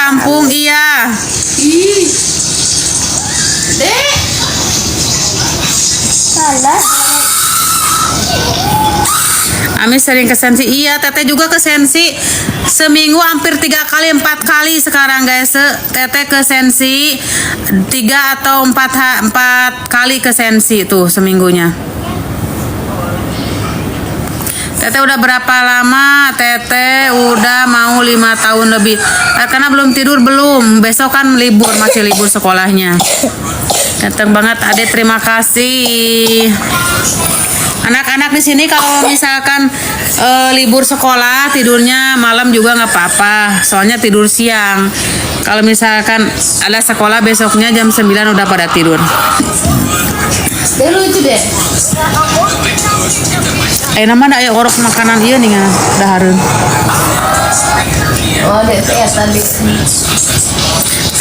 kampung. Iya. Ih. Dek. Salah. Ami sering ke Sensi. Iya, Teteh juga ke Sensi. Seminggu hampir 3 kali 4 kali sekarang guys. Teteh ke Sensi 3 atau 4 kali ke Sensi tuh seminggunya. Teteh udah berapa lama? Teteh udah mau 5 tahun lebih. Karena belum tidur belum. Besok kan libur, masih libur sekolahnya. Ganteng banget Ade, terima kasih. Anak-anak di sini kalau misalkan libur sekolah tidurnya malam juga nggak apa-apa, soalnya tidur siang. Kalau misalkan ada sekolah besoknya jam 9 udah pada tidur. Dia lucu deh. Nama ada ya orok makanan iya nih dahareun. Oh, dek saya tadi.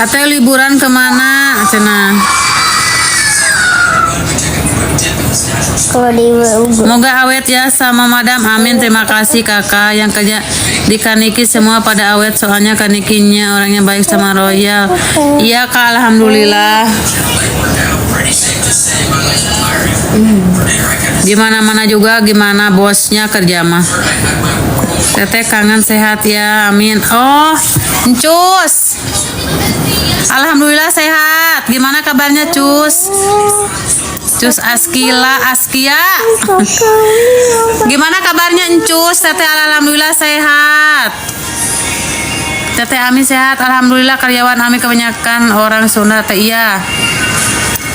Atau liburan kemana? Cenah. Kalau di Semoga awet ya sama madam. Amin. Terima kasih kakak yang kerja di Kaniki semua pada awet, soalnya Kanikinya orangnya baik sama Royal. Iya kak, alhamdulillah. Gimana-mana juga gimana bosnya kerja mah. Teteh kangen sehat ya. Amin. Oh, Cus. Alhamdulillah sehat. Gimana kabarnya Cus? Cus Askia. Gimana kabarnya Encus? Teteh alhamdulillah sehat. Teteh Ami sehat, alhamdulillah. Karyawan Ami kebanyakan orang Sunda teh. Iya.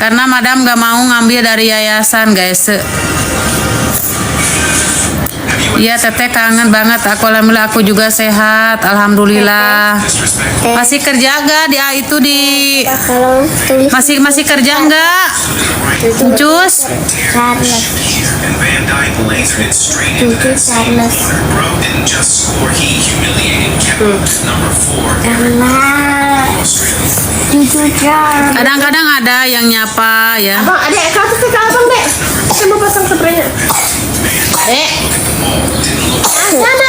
Karena madam gak mau ngambil dari yayasan guys. Iya teteh kangen banget. Alhamdulillah aku juga sehat, alhamdulillah. Masih kerja gak masih kerja nggak? Cus? Kadang-kadang ada yang nyapa ya. Abang, adek kartu ke abang dek. Saya mau pasang spraynya. Dek.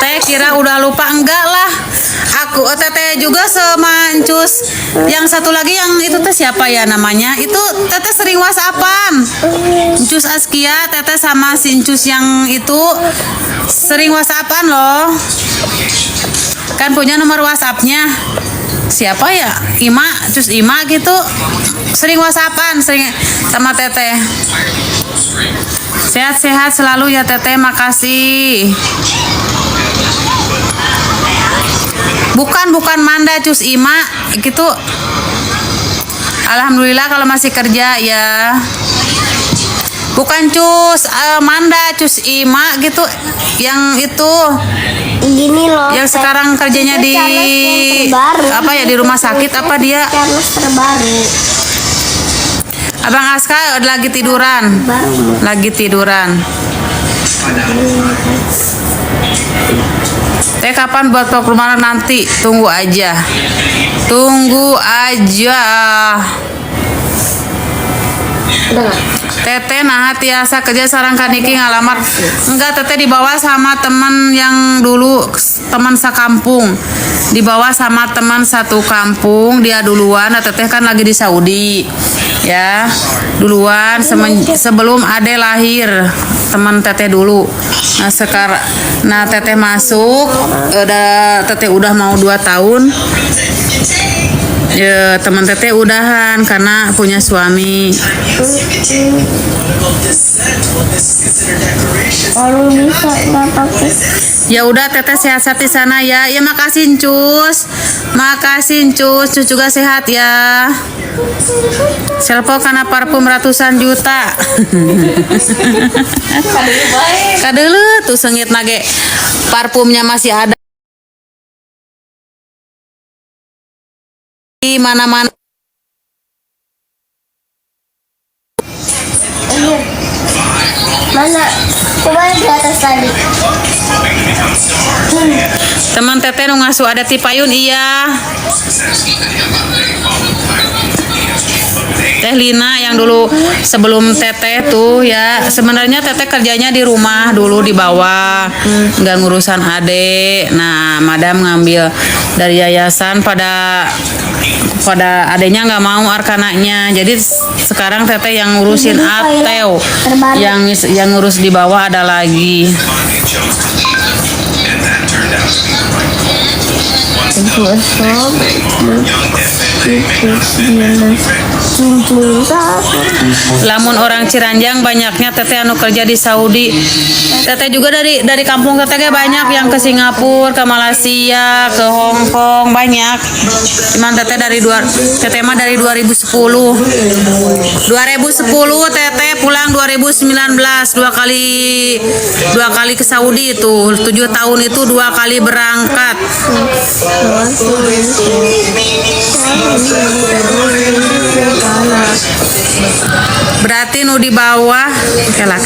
Teh kira udah lupa, enggak lah. Aku teteh juga sama Encus. Yang satu lagi yang itu teh siapa ya namanya? Itu teteh sering WhatsAppan. Encus Askia, teteh sama si Encus yang itu sering WhatsAppan loh. Kan punya nomor WhatsAppnya. Siapa ya? Cus Ima gitu. Sering WhatsAppan, sering sama teteh. Sehat-sehat selalu ya teteh, makasih. Bukan Manda, Cus Ima gitu. Alhamdulillah kalau masih kerja ya. Bukan Cus Manda, Cus Ima gitu. Yang itu gini loh. yang sekarang kerjanya di apa ya, di rumah sakit apa dia? Charles terbaru. Abang Aska lagi tiduran. Lagi tiduran. Teh kapan buat vlog rumah nanti? Tunggu aja. Tunggu aja. Udah nggak? Teteh nah tiasa kerja sarang Kaniki ngalamat. Enggak, teteh dibawa sama teman yang dulu teman sekampung. Dibawa sama teman satu kampung, dia duluan. Nah, teteh kan lagi di Saudi. Ya, duluan sebelum Ade lahir. Teman teteh dulu. Nah, sekarang teteh masuk teteh udah mau 2 tahun. Ya, teman teteh udahan karena punya suami. Kalau bisa nggak pakai. Ya udah teteh sehat-sehat di sana ya. Ya makasih Cus. Makasih Cus. Cus juga sehat ya. Selpo karena parfum ratusan juta. Kadele tuh sengit nage. Parfumnya masih ada di mana-mana. Mana? Coba di atas tadi. Teman teteh nu ngasuh ada ti payun iya. Teh Lina yang dulu sebelum Teteh tuh ya, sebenarnya Teteh kerjanya di rumah dulu di bawah, nggak ngurusan adek. Nah, Madam ngambil dari yayasan pada adenya nggak mau arkananya, jadi sekarang Teteh yang ngurusin Ateo, yang ngurus di bawah ada lagi. Lamun orang Ciranjang banyaknya Teteh anu kerja di Saudi. Teteh juga dari kampung Teteh banyak yang ke Singapura, ke Malaysia, ke Hong Kong banyak. Cuman Teteh Teteh mah dari 2010. 2010 Teteh pulang 2019 dua kali ke Saudi itu. 7 tahun itu 2 kali berangkat. Berarti nu di bawah kela.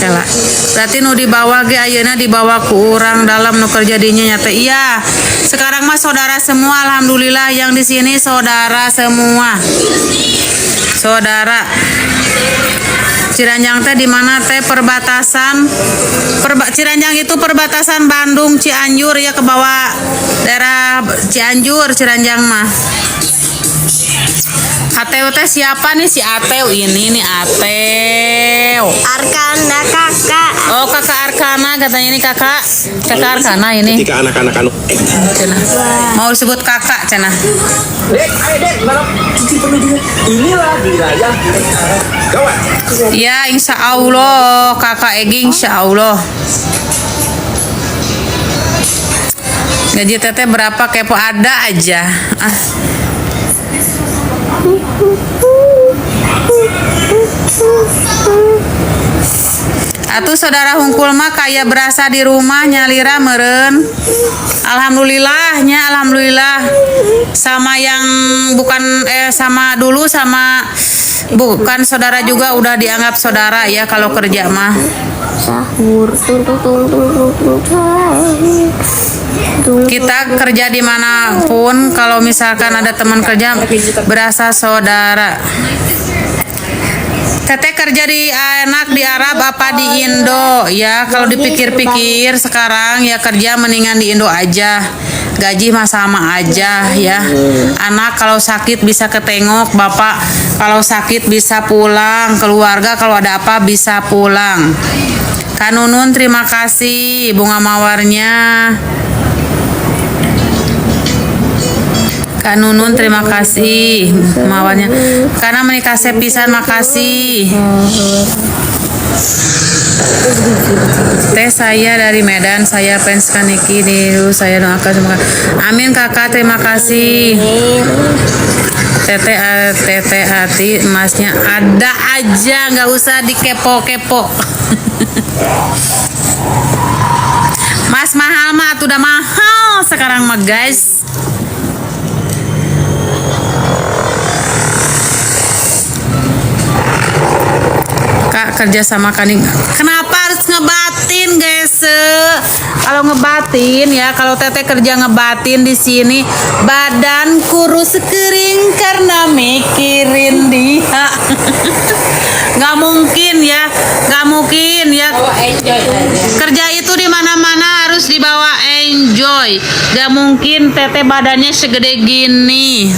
Berarti nu di bawah ge ayeuna di bawah ku urang dalam nu kerja dinya nyata. Iya. Sekarang mah saudara semua alhamdulillah, yang di sini saudara semua. Saudara. Ciranjang teh di mana teh perbatasan Ciranjang itu perbatasan Bandung Cianjur ya, ke bawah daerah Cianjur Ciranjang mah. Ateo teh siapa nih? Si Ateo ini nih Ateo. Arkana kakak. Oh, kakak Arkana katanya ini kakak Arkana ini. Ketika anak-anak anu Cenah. Mau disebut kakak cenah. Dek, ayo Dek, balap cuci penuh dulu. Inilah wilayah kawan. Ya, insya Allah kakak Egi, insya Allah. Gaji Teteh berapa? Kepo ada aja. Atuh saudara hungkul mah kayak berasa di rumah nyalira meren. Alhamdulillahnya, alhamdulillah. Sama yang bukan sama dulu sama bukan saudara juga udah dianggap saudara ya kalau kerja mah. Sahur. Kita kerja dimanapun, kalau misalkan ada teman kerja berasa saudara. Teteh kerja di enak di Arab apa di Indo ya? Kalau dipikir-pikir sekarang ya kerja mendingan di Indo aja. Gaji mah sama aja ya. Anak kalau sakit bisa ketengok, bapak kalau sakit bisa pulang, keluarga kalau ada apa bisa pulang. Kanunun terima kasih bunga mawarnya. Kak Nunun terima kasih mawarnya. Karena menikah sepisan makasih. Teh saya dari Medan, saya fans Kaniki dulu, saya doakan semoga. Amin kakak, terima kasih. Teteh hati emasnya ada aja, nggak usah dikepo-kepo. Mas mahal mah, tuh udah mahal sekarang mah guys. Kak kerja sama Kaning. Kenapa harus ngebatin guys? Kalau ngebatin ya, kalau Teteh kerja ngebatin di sini badan kurus kering karena mikirin dia. Nggak mungkin ya, nggak mungkin ya. Kerja itu di mana-mana harus dibawa enjoy. Nggak mungkin Teteh badannya segede gini.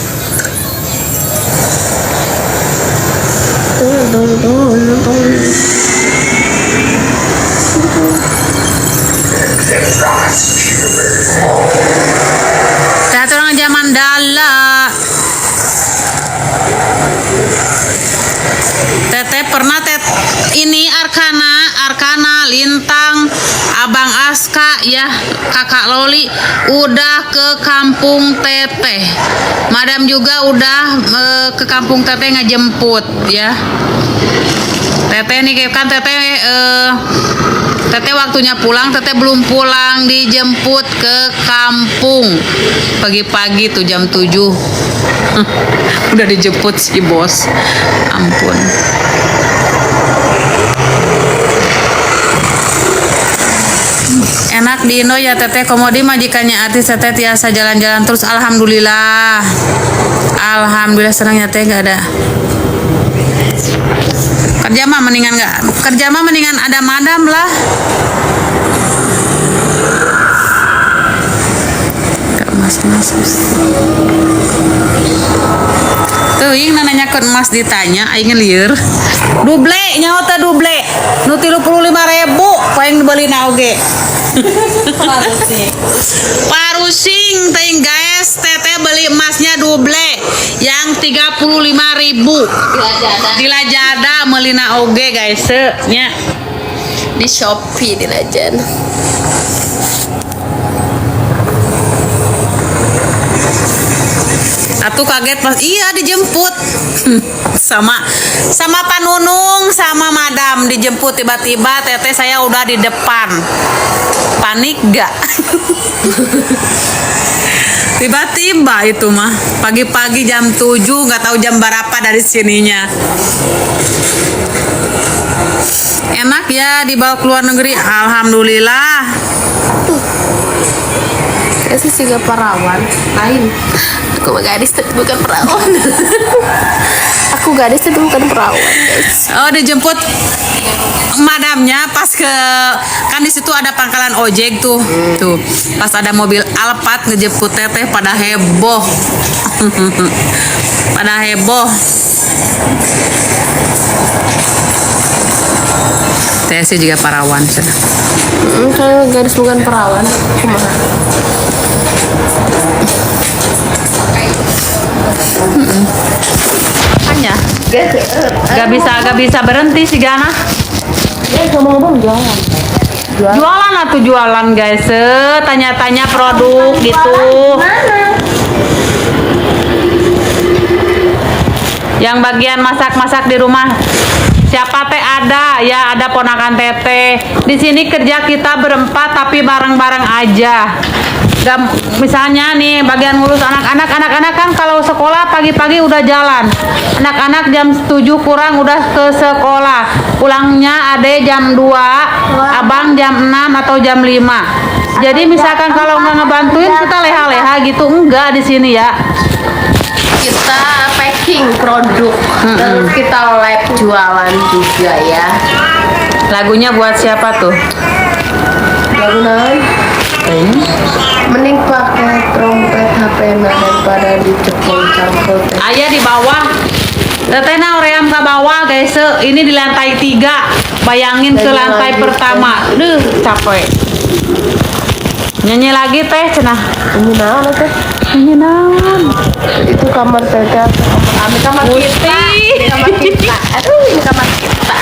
Teh orang zaman dala. Teteh pernah ini Arkana Lintang, Abang Aska ya, Kakak Loli udah ke kampung Teteh. Madam juga udah ke kampung Teteh ngejemput ya. Teteh nih kan Teteh waktunya pulang, Teteh belum pulang, dijemput ke kampung pagi-pagi tuh jam 7. Udah dijemput si bos. Ampun. Enak di Indo ya Teteh, komodi majikannya artis Teteh tiasa jalan-jalan terus. Alhamdulillah. Alhamdulillah senang ya Teteh, gak ada Kerja mah mendingan ada madam lah. Gak mas. Tuh yang nanya ke emas ditanya, aing lieur. Duble nyawa teh duble. Nu 35.000 paling dibeli na oge. Parusing teuing guys, teteh beli emasnya duble yang 35.000. Di Lazada meulina oge guys nya. Di Shopee di Legend. Atuh kaget pas iya dijemput. sama Pak Nunung sama madam dijemput tiba-tiba teteh saya udah di depan. Panik gak? Tiba-tiba itu mah pagi-pagi jam 7 nggak tahu jam berapa dari sininya. Enak ya dibawa ke luar negeri, alhamdulillah. Saya sih juga perawan lain. Aku mah gadis tapi bukan perawan. Aku gadis tapi bukan perawan guys. Oh dijemput madamnya pas ke kan di situ ada pangkalan ojek tuh. Tuh pas ada mobil Alphard ngejemput teteh pada heboh. Pada heboh. Saya sih juga perawan sudah. Saya gadis bukan perawan. Kumaha? Makanya gak bisa berhenti sih Gana. Ngomong-ngomong jualan. Jualan atau jualan guys, tanya-tanya produk gitu. Yang bagian masak-masak di rumah siapa teh ada ya, ada ponakan teteh. Di sini kerja kita berempat tapi bareng-bareng aja. Gak, misalnya nih bagian ngurus anak-anak kan kalau sekolah pagi-pagi udah jalan. Anak-anak jam 7 kurang udah ke sekolah. Pulangnya ade jam 2, abang jam 6 atau jam 5. Jadi misalkan kalau nggak ngebantuin kita leha-leha gitu, enggak di sini ya. Kita packing produk, terus kita lab jualan juga ya. Lagunya buat siapa tuh? Lagu naon? Mending pakai trompet HP daripada dicepol-cepol. Ayah di bawah. Teteh na oream ke bawah guys. Ini di lantai 3. Bayangin ke lantai pertama. Duh, capek. Nyanyi lagi teh cenah. Ini naon teh? Nyanyi naon? Itu kamar teteh. Kamar kita. Putih. Kamar kita. Aduh, ini kamar kita.